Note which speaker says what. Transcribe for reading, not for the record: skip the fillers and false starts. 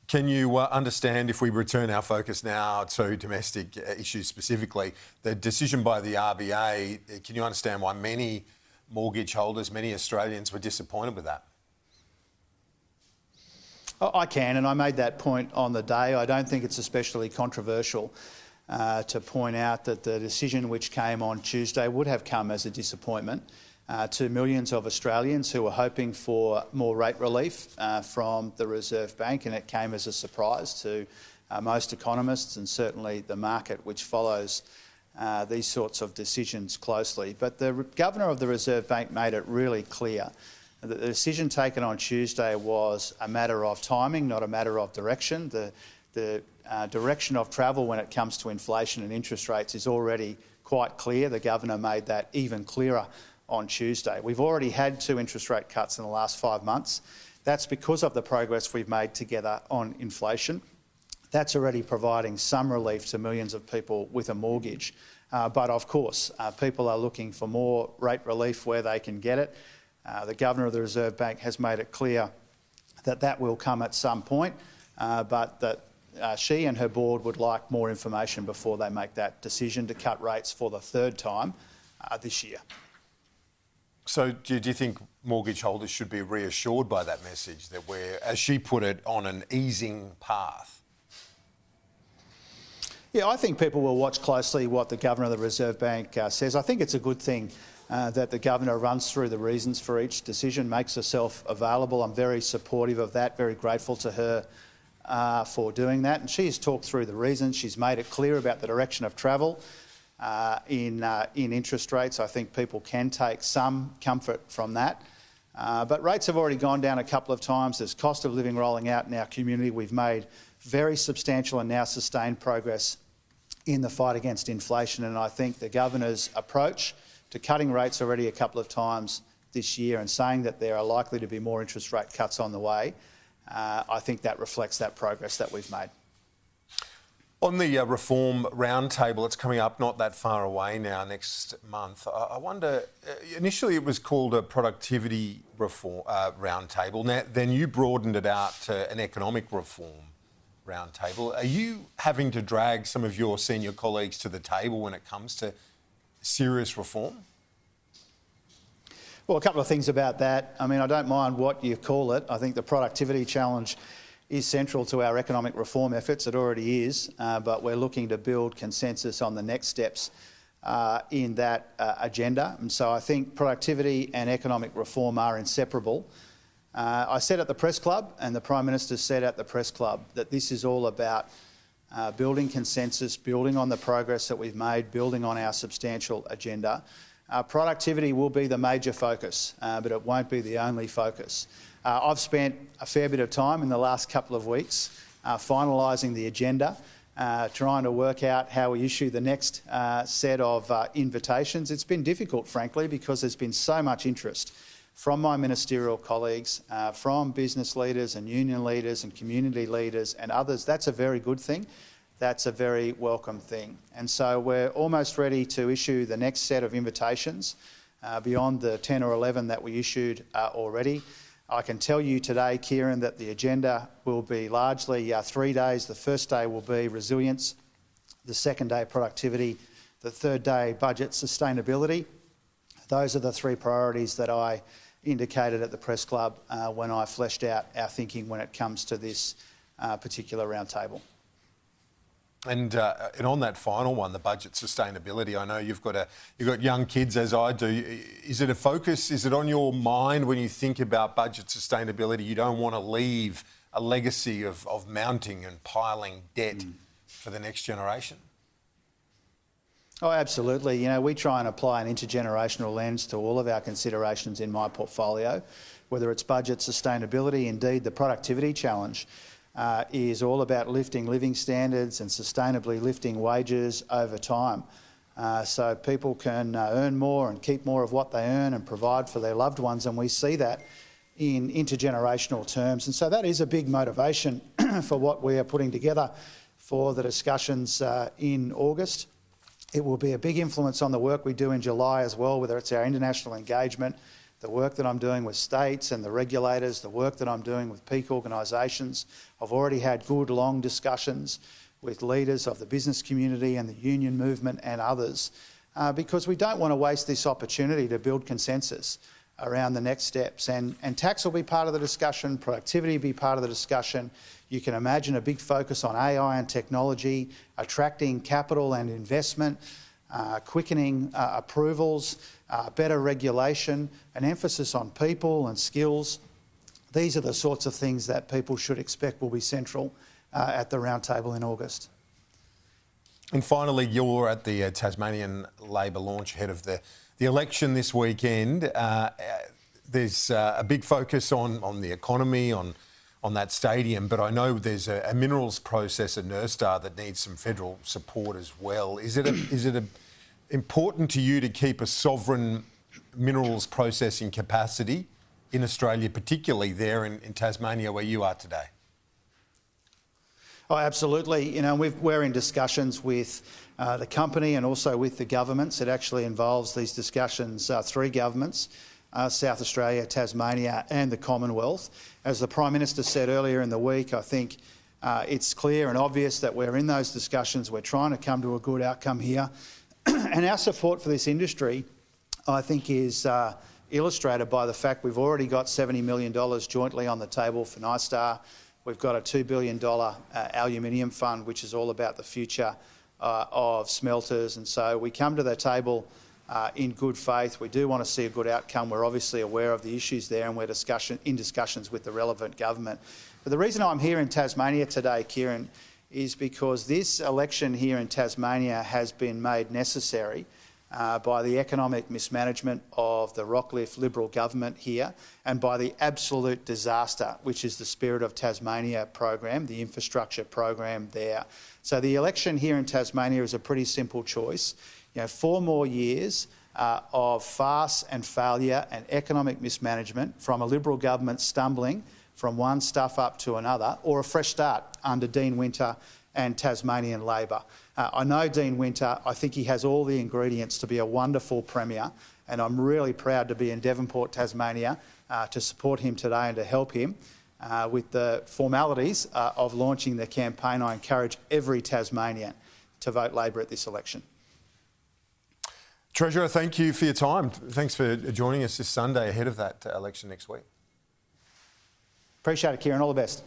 Speaker 1: Can you understand, if we return our focus now to domestic issues specifically, the decision by the RBA, can you understand why many mortgage holders, many Australians were disappointed with that?
Speaker 2: I can, and I made that point on the day. I don't think it's especially controversial to point out that the decision which came on Tuesday would have come as a disappointment to millions of Australians who were hoping for more rate relief from the Reserve Bank, and it came as a surprise to most economists and certainly the market, which follows these sorts of decisions closely. But the Governor of the Reserve Bank made it really clear that the decision taken on Tuesday was a matter of timing, not a matter of direction. The direction of travel when it comes to inflation and interest rates is already quite clear. The Governor made that even clearer on Tuesday. We've already had 2 interest rate cuts in the last 5 months. That's because of the progress we've made together on inflation. That's already providing some relief to millions of people with a mortgage. But of course, people are looking for more rate relief where they can get it. The Governor of the Reserve Bank has made it clear that that will come at some point, but that she and her board would like more information before they make that decision to cut rates for the 3rd time this year.
Speaker 1: So do you think mortgage holders should be reassured by that message, that we're, as she put it, on an easing path?
Speaker 2: Yeah, I think people will watch closely what the Governor of the Reserve Bank says. I think it's a good thing that the Governor runs through the reasons for each decision, makes herself available. I'm very supportive of that, very grateful to her for doing that. And she has talked through the reasons. She's made it clear about the direction of travel in interest rates. I think people can take some comfort from that. But rates have already gone down a couple of times. There's cost of living rolling out in our community. We've made very substantial and now sustained progress in the fight against inflation. And I think the Governor's approach to cutting rates already a couple of times this year and saying that there are likely to be more interest rate cuts on the way, I think that reflects that progress that we've made.
Speaker 1: On the reform roundtable, it's coming up not that far away now, next month. I wonder, initially it was called a productivity reform roundtable. Now, then you broadened it out to an economic reform roundtable. Are you having to drag some of your senior colleagues to the table when it comes to serious reform?
Speaker 2: Well, a couple of things about that. I mean, I don't mind what you call it. I think the productivity challenge is central to our economic reform efforts. It already is, but we're looking to build consensus on the next steps in that agenda. And so I think productivity and economic reform are inseparable. I said at the press club, and the Prime Minister said at the press club, that this is all about building consensus, building on the progress that we've made, building on our substantial agenda. Productivity will be the major focus, but it won't be the only focus. I've spent a fair bit of time in the last couple of weeks finalising the agenda, trying to work out how we issue the next set of invitations. It's been difficult, frankly, because there's been so much interest from my ministerial colleagues, from business leaders and union leaders and community leaders and others. That's a very good thing. That's a very welcome thing. And so we're almost ready to issue the next set of invitations beyond the 10 or 11 that we issued already. I can tell you today, Kieran, that the agenda will be largely 3 days. The first day will be resilience, the second day productivity, the third day budget sustainability. Those are the 3 priorities that I indicated at the press club when I fleshed out our thinking when it comes to this particular roundtable.
Speaker 1: And on that final one, the budget sustainability, I know you've got young kids, as I do. Is it a focus? Is it on your mind when you think about budget sustainability? You don't want to leave a legacy of mounting and piling debt for the next generation?
Speaker 2: Oh, absolutely. You know, we try and apply an intergenerational lens to all of our considerations in my portfolio, whether it's budget sustainability, indeed the productivity challenge. Is all about lifting living standards and sustainably lifting wages over time so people can earn more and keep more of what they earn and provide for their loved ones, and we see that in intergenerational terms. And so that is a big motivation for what we are putting together for the discussions in August. It will be a big influence on the work we do in July as well, whether it's our international engagement, the work that I'm doing with states and the regulators, the work that I'm doing with peak organisations. I've already had good long discussions with leaders of the business community and the union movement and others, because we don't want to waste this opportunity to build consensus around the next steps. And tax will be part of the discussion, productivity will be part of the discussion. You can imagine a big focus on AI and technology, attracting capital and investment, quickening approvals, better regulation, an emphasis on people and skills. These are the sorts of things that people should expect will be central at the roundtable in August.
Speaker 1: And finally, you're at the Tasmanian Labor launch ahead of the election this weekend. There's a big focus on the economy, on that stadium, but I know there's a minerals process at Nurstar that needs some federal support as well. Is it important to you to keep a sovereign minerals processing capacity in Australia, particularly there in Tasmania where you are today?
Speaker 2: Oh, absolutely. You know, we're in discussions with the company and also with the governments. It actually involves these discussions, three governments, South Australia, Tasmania and the Commonwealth. As the Prime Minister said earlier in the week, I think it's clear and obvious that we're in those discussions. We're trying to come to a good outcome here. And our support for this industry, I think, is illustrated by the fact we've already got $70 million jointly on the table for NISTAR. We've got a $2 billion aluminium fund, which is all about the future of smelters. And so we come to the table in good faith. We do want to see a good outcome. We're obviously aware of the issues there and we're in discussions with the relevant government. But the reason I'm here in Tasmania today, Kieran, is because this election here in Tasmania has been made necessary by the economic mismanagement of the Rockcliffe Liberal government here and by the absolute disaster, which is the Spirit of Tasmania program, the infrastructure program there. So the election here in Tasmania is a pretty simple choice. You know, 4 more years of farce and failure and economic mismanagement from a Liberal government stumbling from one stuff up to another, or a fresh start under Dean Winter and Tasmanian Labor. I know Dean Winter. I think he has all the ingredients to be a wonderful Premier, and I'm really proud to be in Devonport, Tasmania, to support him today and to help him with the formalities of launching the campaign. I encourage every Tasmanian to vote Labor at this election.
Speaker 1: Treasurer, thank you for your time. Thanks for joining us this Sunday ahead of that election next week.
Speaker 2: Appreciate it, Kieran. All the best.